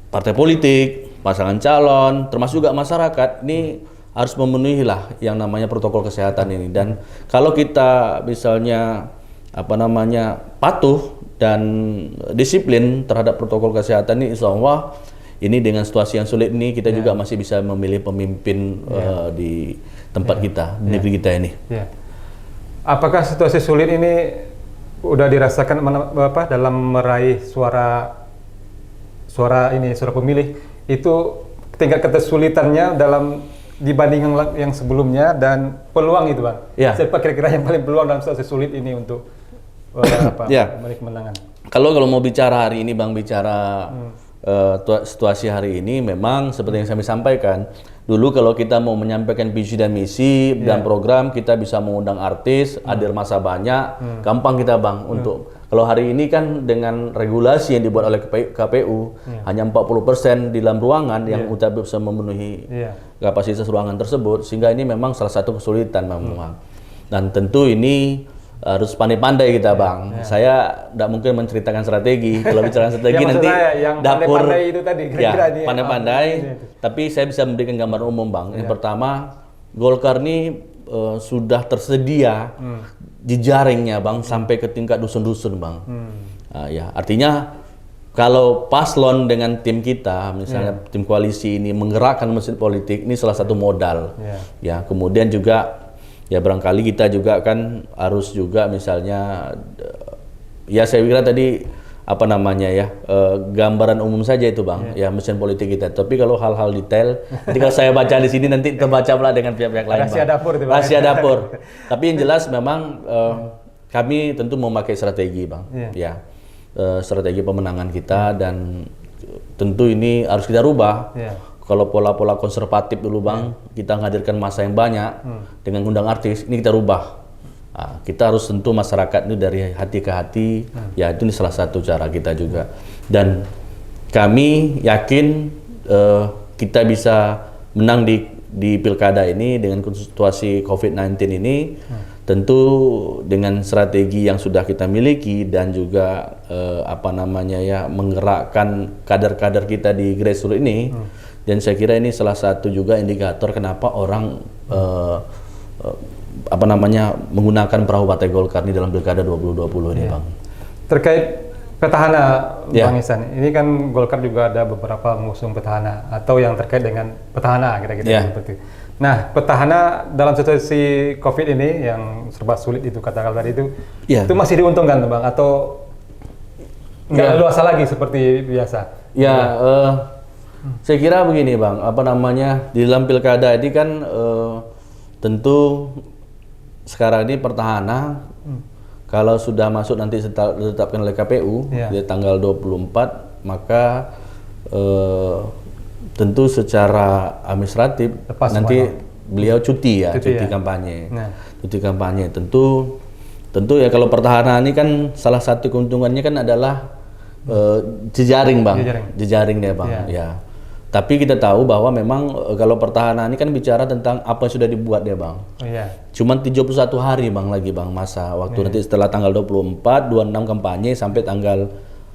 S1: partai politik, pasangan calon, termasuk juga masyarakat ini harus memenuhi lah yang namanya protokol kesehatan ini. Dan kalau kita misalnya patuh dan disiplin terhadap protokol kesehatan ini, insya Allah ini dengan situasi yang sulit ini kita juga masih bisa memilih pemimpin di tempat kita, di negeri kita ini.
S2: Apakah situasi sulit ini udah dirasakan dalam meraih suara pemilih itu, tingkat kesulitannya dalam dibanding yang sebelumnya dan peluang itu Bang? Siapa kira-kira yang paling peluang dalam situasi sulit ini untuk meraih kemenangan? Kalau
S1: mau bicara hari ini Bang, situasi hari ini memang seperti yang saya sampaikan. Dulu kalau kita mau menyampaikan visi dan misi dan program, kita bisa mengundang artis, hadir massa banyak, gampang kita Bang untuk. Kalau hari ini kan dengan regulasi yang dibuat oleh KPU, hanya 40% di dalam ruangan yang bisa memenuhi kapasitas ruangan tersebut, sehingga ini memang salah satu kesulitan memang. Dan tentu ini harus pandai-pandai kita Bang. Saya tidak mungkin menceritakan strategi. Kalau bicara strategi nanti dapur
S2: pandai-pandai itu tadi
S1: pandai-pandai. Tapi saya bisa memberikan gambaran umum Bang. Yang pertama, Golkar ini sudah tersedia jejaringnya Bang sampai ke tingkat dusun-dusun Bang. Artinya kalau paslon dengan tim kita, misalnya tim koalisi ini menggerakkan mesin politik, ini salah satu modal. Kemudian juga barangkali kita juga kan harus juga misalnya saya kira tadi gambaran umum saja itu Bang, mesin politik kita. Tapi kalau hal-hal detail, nanti kalau saya baca di sini nanti kita baca pula dengan pihak-pihak lain. Rahasia dapur. Tapi yang jelas memang kami tentu memakai strategi Bang, strategi pemenangan kita, dan tentu ini harus kita rubah. Kalau pola-pola konservatif dulu Bang, kita menghadirkan massa yang banyak dengan undang artis, ini kita rubah. Kita harus sentuh masyarakat itu dari hati ke hati, itu ini salah satu cara kita juga. Dan kami yakin kita bisa menang di pilkada ini dengan situasi COVID-19 ini, tentu dengan strategi yang sudah kita miliki dan juga menggerakkan kader-kader kita di grassroots ini. Dan saya kira ini salah satu juga indikator kenapa orang menggunakan perahu Partai Golkar ini dalam Pilkada 2020 ini Bang. Terkait petahana Bang Ihsan, ini kan Golkar juga ada beberapa mengusung petahana atau yang terkait dengan petahana kira-kira seperti itu. Nah, petahana dalam situasi Covid ini yang serba sulit itu katakan tadi itu masih diuntungkan Bang atau nggak luasa lagi seperti biasa? Saya kira begini Bang, di dalam Pilkada ini kan tentu sekarang ini petahana kalau sudah masuk nanti ditetapkan oleh KPU di tanggal 24, maka tentu secara administratif nanti beliau cuti kampanye. Cuti kampanye tentu tentu ya kalau pertahanan ini kan salah satu keuntungannya kan adalah jejaring bang, jejaring ya bang, ya. Tapi kita tahu bahwa memang kalau pertahanan ini kan bicara tentang apa yang sudah dibuat ya bang. Cuman 31 hari bang lagi bang masa waktu nanti setelah tanggal 24, 26 kampanye sampai tanggal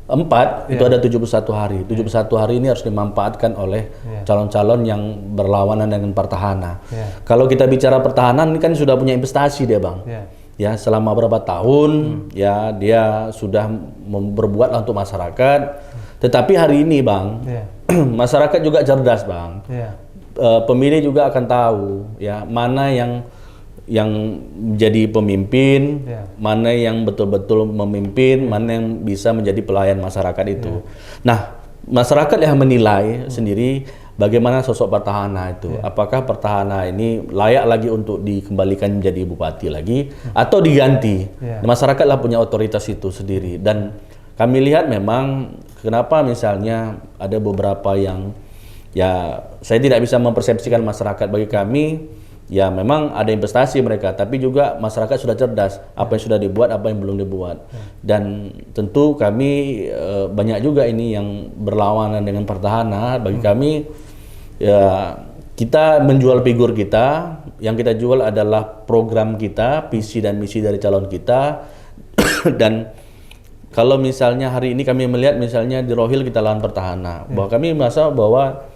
S1: 4 itu ada 71 hari. 71 hari ini harus dimanfaatkan oleh calon-calon yang berlawanan dengan pertahanan. Kalau kita bicara pertahanan ini kan sudah punya investasi dia bang. Ya selama berapa tahun ya dia sudah berbuat untuk masyarakat. Tetapi hari ini bang, masyarakat juga cerdas bang. Pemilih juga akan tahu ya mana yang menjadi pemimpin, mana yang betul-betul memimpin, mana yang bisa menjadi pelayan masyarakat itu. Nah, masyarakat yang menilai sendiri bagaimana sosok Pertahanan itu. Apakah Pertahanan ini layak lagi untuk dikembalikan menjadi bupati lagi atau diganti? Masyarakatlah punya otoritas itu sendiri. Dan kami lihat memang kenapa misalnya ada beberapa yang ya saya tidak bisa mempersepsikan masyarakat. Bagi kami ya memang ada investasi mereka, tapi juga masyarakat sudah cerdas apa yang sudah dibuat, apa yang belum dibuat. Dan tentu kami banyak juga ini yang berlawanan dengan Pertahanan. Bagi kami ya kita menjual figur kita, yang kita jual adalah program kita, visi dan misi dari calon kita. Dan kalau misalnya hari ini kami melihat misalnya di Rohil kita lawan Pertahanan, bahwa kami merasa bahwa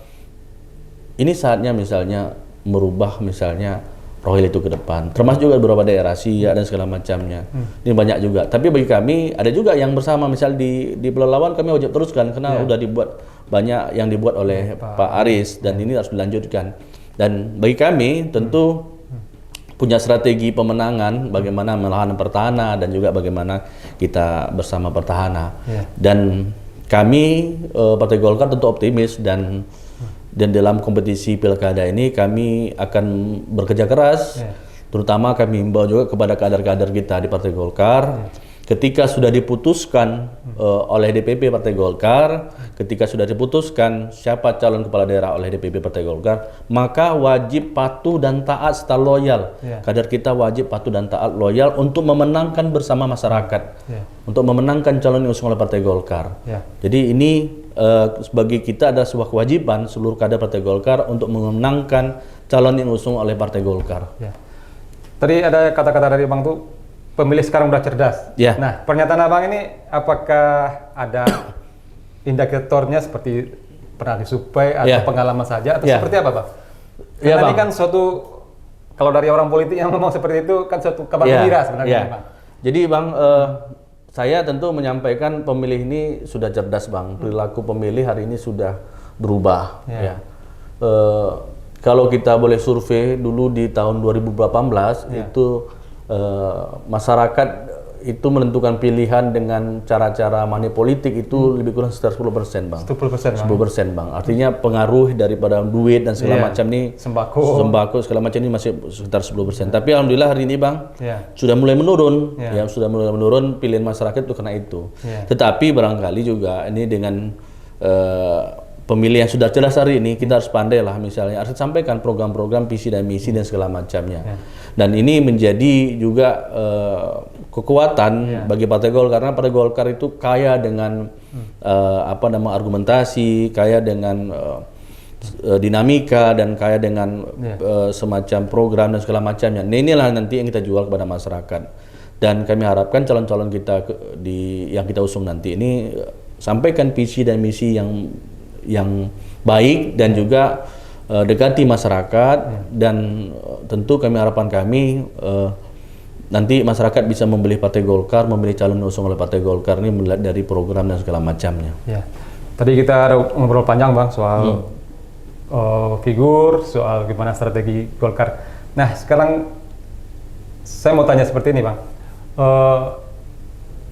S1: ini saatnya misalnya merubah misalnya Rohil itu ke depan, termasuk juga beberapa daerah Siak dan segala macamnya. Ini banyak juga. Tapi bagi kami ada juga yang bersama, misal di Pelalawan kami wajib teruskan karena udah dibuat banyak yang dibuat oleh Pak Aris dan ini harus dilanjutkan. Dan bagi kami tentu punya strategi pemenangan bagaimana melawan Pertahanan dan juga bagaimana kita bersama Pertahanan. Dan kami Partai Golkar tentu optimis dan dalam kompetisi pilkada ini kami akan bekerja keras, terutama kami himbau juga kepada kader-kader kita di Partai Golkar. Ketika sudah diputuskan oleh DPP Partai Golkar, ketika sudah diputuskan siapa calon kepala daerah oleh DPP Partai Golkar, maka wajib patuh dan taat serta loyal. Kader kita wajib patuh dan taat loyal untuk memenangkan bersama masyarakat, untuk memenangkan calon yang diusung oleh Partai Golkar. Jadi ini sebagai kita ada sebuah kewajiban seluruh kader Partai Golkar untuk memenangkan calon yang diusung oleh Partai Golkar.
S2: Tadi ada kata-kata dari Bang tuh, pemilih sekarang udah cerdas. Nah, pernyataan Abang ini apakah ada indikatornya seperti pernah disuplai atau pengalaman saja atau seperti apa, Bang? Karena ini kan suatu, kalau dari orang politik yang ngomong seperti itu kan suatu kabar gembira sebenarnya, Bang.
S1: Jadi Bang, saya tentu menyampaikan pemilih ini sudah cerdas, Bang. Perilaku pemilih hari ini sudah berubah. Kalau kita boleh survei dulu di tahun 2018 itu masyarakat itu menentukan pilihan dengan cara-cara money politik itu lebih kurang sekitar 10% Bang. 10% Bang. Artinya pengaruh daripada duit dan segala macam ini, sembako segala macam ini masih sekitar 10%. Tapi alhamdulillah hari ini Bang sudah mulai menurun, sudah mulai menurun pilihan masyarakat itu karena itu. Tetapi barangkali juga ini dengan pemilih yang sudah jelas hari ini kita harus pandai lah, misalnya harus sampaikan program-program visi dan misi dan segala macamnya. Dan ini menjadi juga kekuatan bagi Partai Golkar, karena Partai Golkar itu kaya dengan argumentasi, kaya dengan dinamika dan kaya dengan semacam program dan segala macamnya. Nah, inilah nanti yang kita jual kepada masyarakat. Dan kami harapkan calon-calon kita yang kita usung nanti ini sampaikan visi dan misi yang baik dan juga dekati masyarakat. Dan tentu harapan kami nanti masyarakat bisa memilih Partai Golkar, memilih calon yang diusung oleh Partai Golkar ini melihat dari program dan segala macamnya.
S2: Tadi kita ada ngobrol panjang Bang soal figur, soal gimana strategi Golkar. Nah sekarang saya mau tanya seperti ini Bang,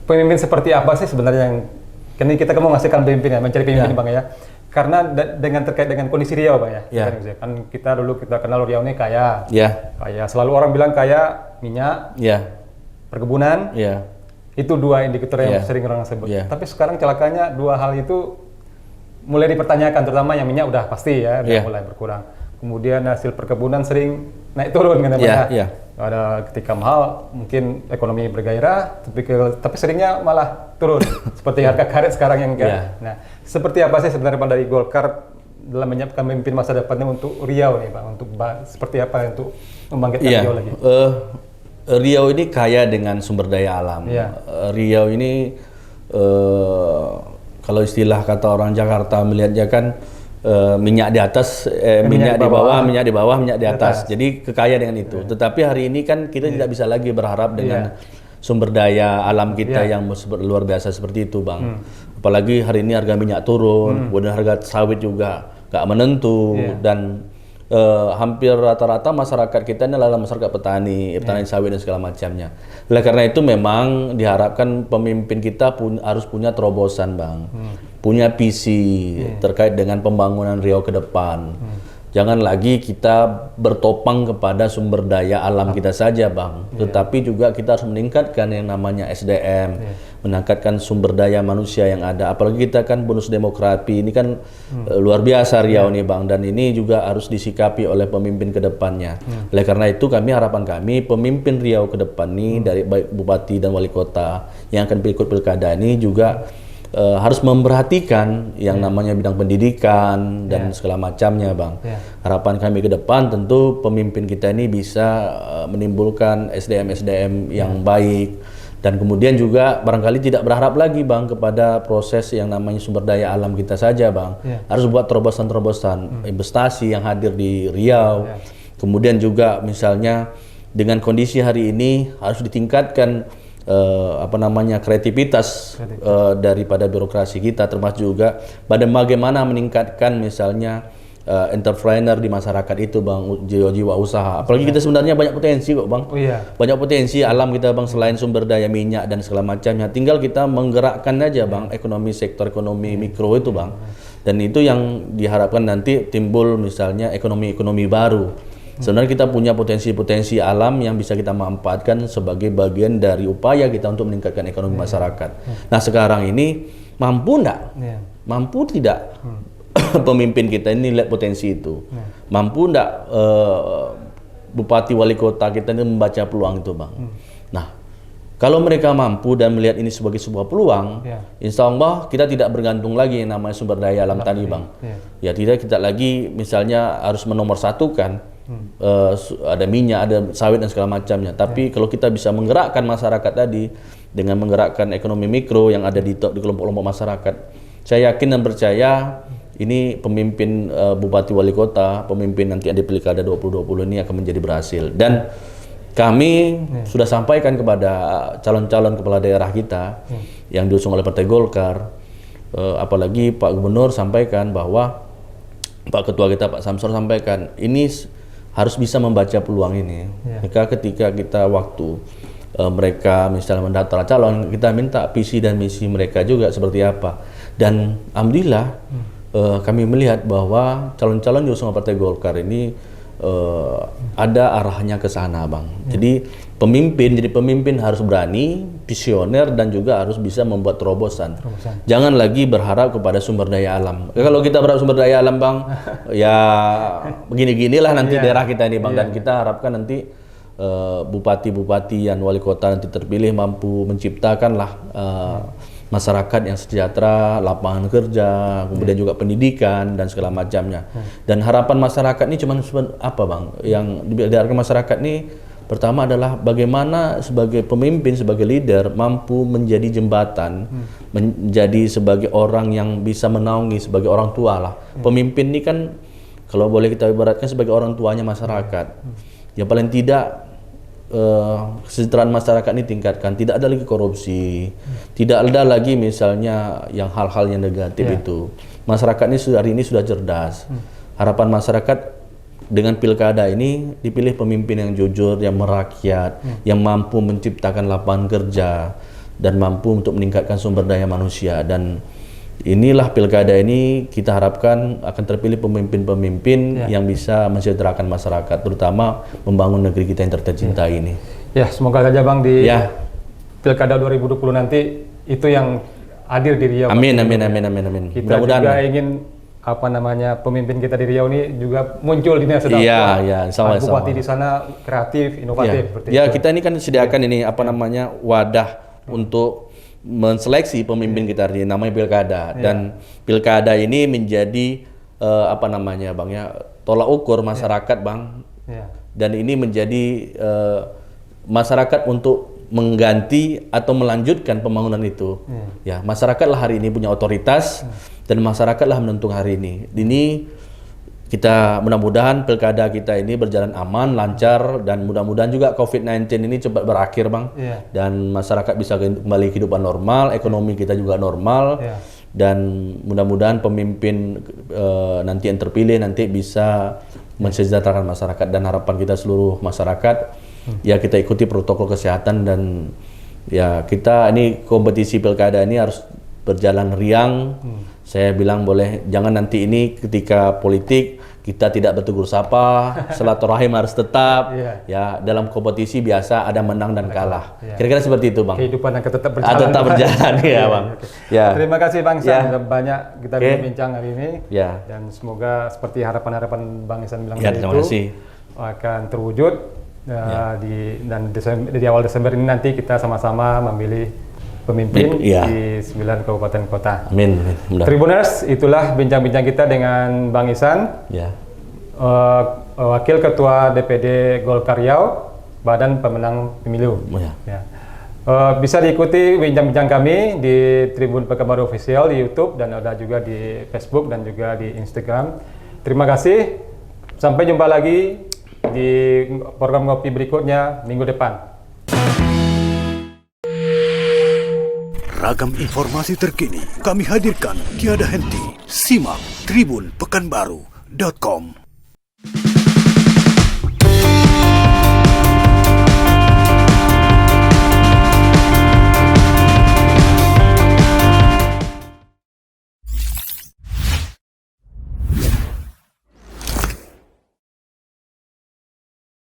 S2: pemimpin seperti apa sih sebenarnya yang kini kita mau menghasilkan pemimpin, mencari pemimpin Bang ya? Karena terkait dengan kondisi Riau, Bang ya. Kan kita kenal Riau ini kaya. Kaya. Selalu orang bilang kaya minyak, perkebunan. Itu dua indikator yang sering orang sebut. Tapi sekarang celakanya dua hal itu mulai dipertanyakan, terutama yang minyak udah pasti ya, udah mulai berkurang. kemudian hasil perkebunan sering naik turun kan Pak.
S1: Iya.
S2: Ada ketika mahal mungkin ekonomi bergairah, tapi seringnya malah turun seperti harga karet sekarang yang enggak. Nah, seperti apa sih sebenarnya Pak dari Golkar dalam menyiapkan pemimpin masa depannya untuk Riau nih Pak, untuk seperti apa untuk membangkitkan Riau lagi?
S1: Riau ini kaya dengan sumber daya alam. Riau ini kalau istilah kata orang Jakarta melihatnya kan minyak di atas, minyak di bawah, minyak di bawah, minyak di atas. Jadi kekaya dengan itu. Tetapi hari ini kan kita tidak bisa lagi berharap dengan sumber daya alam kita yang luar biasa seperti itu, Bang. Apalagi hari ini harga minyak turun, kemudian harga sawit juga nggak menentu, dan hampir rata-rata masyarakat kita ini adalah masyarakat petani sawit dan segala macamnya. Oleh karena itu memang diharapkan pemimpin kita harus punya terobosan, Bang. Punya visi terkait dengan pembangunan Riau ke depan. Jangan lagi kita bertopang kepada sumber daya alam kita saja, Bang. Tetapi juga kita harus meningkatkan yang namanya SDM, meningkatkan sumber daya manusia yang ada. Apalagi kita kan bonus demografi ini kan luar biasa Riau nih, Bang. Dan ini juga harus disikapi oleh pemimpin ke depannya. Oleh karena itu harapan kami pemimpin Riau ke depan nih dari baik bupati dan wali kota yang akan ikut pilkada ini juga harus memperhatikan yang namanya bidang pendidikan dan segala macamnya, Bang. Harapan kami ke depan tentu pemimpin kita ini bisa menimbulkan SDM-SDM yang baik, dan kemudian juga barangkali tidak berharap lagi, Bang, kepada proses yang namanya sumber daya alam kita saja, Bang. Harus buat terobosan-terobosan investasi yang hadir di Riau. Kemudian juga misalnya dengan kondisi hari ini harus ditingkatkan kreativitas daripada birokrasi kita, termasuk juga pada bagaimana meningkatkan misalnya entrepreneur di masyarakat itu, Bang, jiwa-jiwa usaha. Apalagi kita sebenarnya banyak potensi kok, Bang. Banyak potensi alam kita, Bang, selain sumber daya minyak dan segala macamnya. Tinggal kita menggerakkan aja, Bang, sektor ekonomi mikro itu, Bang. Dan itu yang diharapkan nanti timbul misalnya ekonomi baru. Sebenarnya kita punya potensi-potensi alam yang bisa kita manfaatkan sebagai bagian dari upaya kita untuk meningkatkan ekonomi masyarakat. Nah, sekarang ini mampu enggak? Mampu tidak pemimpin kita ini lihat potensi itu? Mampu enggak bupati wali kota kita ini membaca peluang itu, Bang? Nah, kalau mereka mampu dan melihat ini sebagai sebuah peluang, insya Allah kita tidak bergantung lagi yang namanya sumber daya alam tadi, Bang. Ya, tidak kita lagi misalnya harus menomorsatukan ada minyak, ada sawit dan segala macamnya. Tapi kalau kita bisa menggerakkan masyarakat tadi dengan menggerakkan ekonomi mikro yang ada di kelompok-kelompok masyarakat, saya yakin dan percaya ini pemimpin bupati wali kota, pemimpin nanti di pilkada 2020 ini akan menjadi berhasil. Dan kami sudah sampaikan kepada calon-calon kepala daerah kita yang diusung oleh Partai Golkar, apalagi Pak Gubernur sampaikan bahwa Pak Ketua kita Pak Samsur sampaikan ini harus bisa membaca peluang ini. Ketika kita waktu mereka misalnya mendaftar calon, kita minta visi dan misi mereka juga seperti apa. Dan alhamdulillah kami melihat bahwa calon-calon diusung Partai Golkar ini ada arahnya ke sana, Bang. Jadi pemimpin harus berani, visioner, dan juga harus bisa membuat terobosan. Jangan lagi berharap kepada sumber daya alam. Kalau kita berharap sumber daya alam, Bang, ya begini-ginilah nanti daerah kita ini, Bang. Dan kita harapkan nanti bupati-bupati dan wali kota nanti terpilih mampu menciptakanlah masyarakat yang sejahtera, lapangan kerja, kemudian juga pendidikan dan segala macamnya. Dan harapan masyarakat ini cuma apa, Bang? Yang diharapkan masyarakat ini pertama adalah bagaimana sebagai pemimpin, sebagai leader mampu menjadi jembatan, menjadi sebagai orang yang bisa menaungi, sebagai orang tua lah. Pemimpin ini kan kalau boleh kita ibaratkan sebagai orang tuanya masyarakat. Yang paling tidak kesejahteraan masyarakat ini tingkatkan, tidak ada lagi korupsi, tidak ada lagi misalnya yang hal-hal yang negatif itu. Masyarakat ini hari ini sudah cerdas. Harapan masyarakat dengan pilkada ini dipilih pemimpin yang jujur, yang merakyat, yang mampu menciptakan lapangan kerja dan mampu untuk meningkatkan sumber daya manusia. Dan inilah pilkada ini kita harapkan akan terpilih pemimpin-pemimpin yang bisa mensejahterakan masyarakat, terutama membangun negeri kita yang tercinta ini.
S2: Ya, semoga saja, Bang, di pilkada 2020 nanti itu yang hadir di Riau.
S1: Amin.
S2: Kita juga ingin pemimpin kita di Riau ini juga muncul di masa depan.
S1: Iya, sama-sama.
S2: Bupati di sana kreatif, inovatif seperti
S1: ya,
S2: itu.
S1: kita ini kan sediakan ini wadah untuk menseleksi pemimpin kita ini, namanya pilkada. Dan pilkada ini menjadi Bang ya, tolak ukur masyarakat, Bang. Dan ini menjadi masyarakat untuk mengganti atau melanjutkan pembangunan itu. Ya, masyarakatlah hari ini punya otoritas dan masyarakatlah menentukan hari ini. Ini kita mudah-mudahan pilkada kita ini berjalan aman, lancar, dan mudah-mudahan juga COVID-19 ini cepat berakhir, Bang. Dan masyarakat bisa kembali kehidupan normal, ekonomi kita juga normal. Dan mudah-mudahan pemimpin nanti yang terpilih nanti bisa mensejahterakan masyarakat, dan harapan kita seluruh masyarakat ya kita ikuti protokol kesehatan, dan ya kita ini kompetisi pilkada ini harus berjalan riang. Saya bilang jangan nanti ini ketika politik kita tidak bertegur sapa, silaturahim harus tetap. Ya, dalam kompetisi biasa ada menang dan kalah. Kira-kira seperti itu, Bang.
S2: Kehidupan akan tetap berjalan.
S1: Tetap berjalan, ya, Bang. Ya.
S2: Terima kasih, Bang Ihsan. Sudah banyak kita bincang hari ini. Dan semoga seperti harapan-harapan Bang Ihsan bilang tadi itu akan terwujud. Di awal Desember ini nanti kita sama-sama memilih pemimpin di 9 kabupaten kota.
S1: Amin.
S2: Tribuners, itulah bincang-bincang kita dengan Bang Ihsan, Wakil Ketua DPD Golkar Riau, Badan Pemenang Pemilu. Bisa diikuti bincang-bincang kami di Tribun Pekanbaru Official di YouTube, dan ada juga di Facebook dan juga di Instagram. Terima kasih. Sampai jumpa lagi di program ngopi berikutnya minggu depan.
S3: Ragam informasi terkini kami hadirkan tiada henti. Simak tribunpekanbaru.com.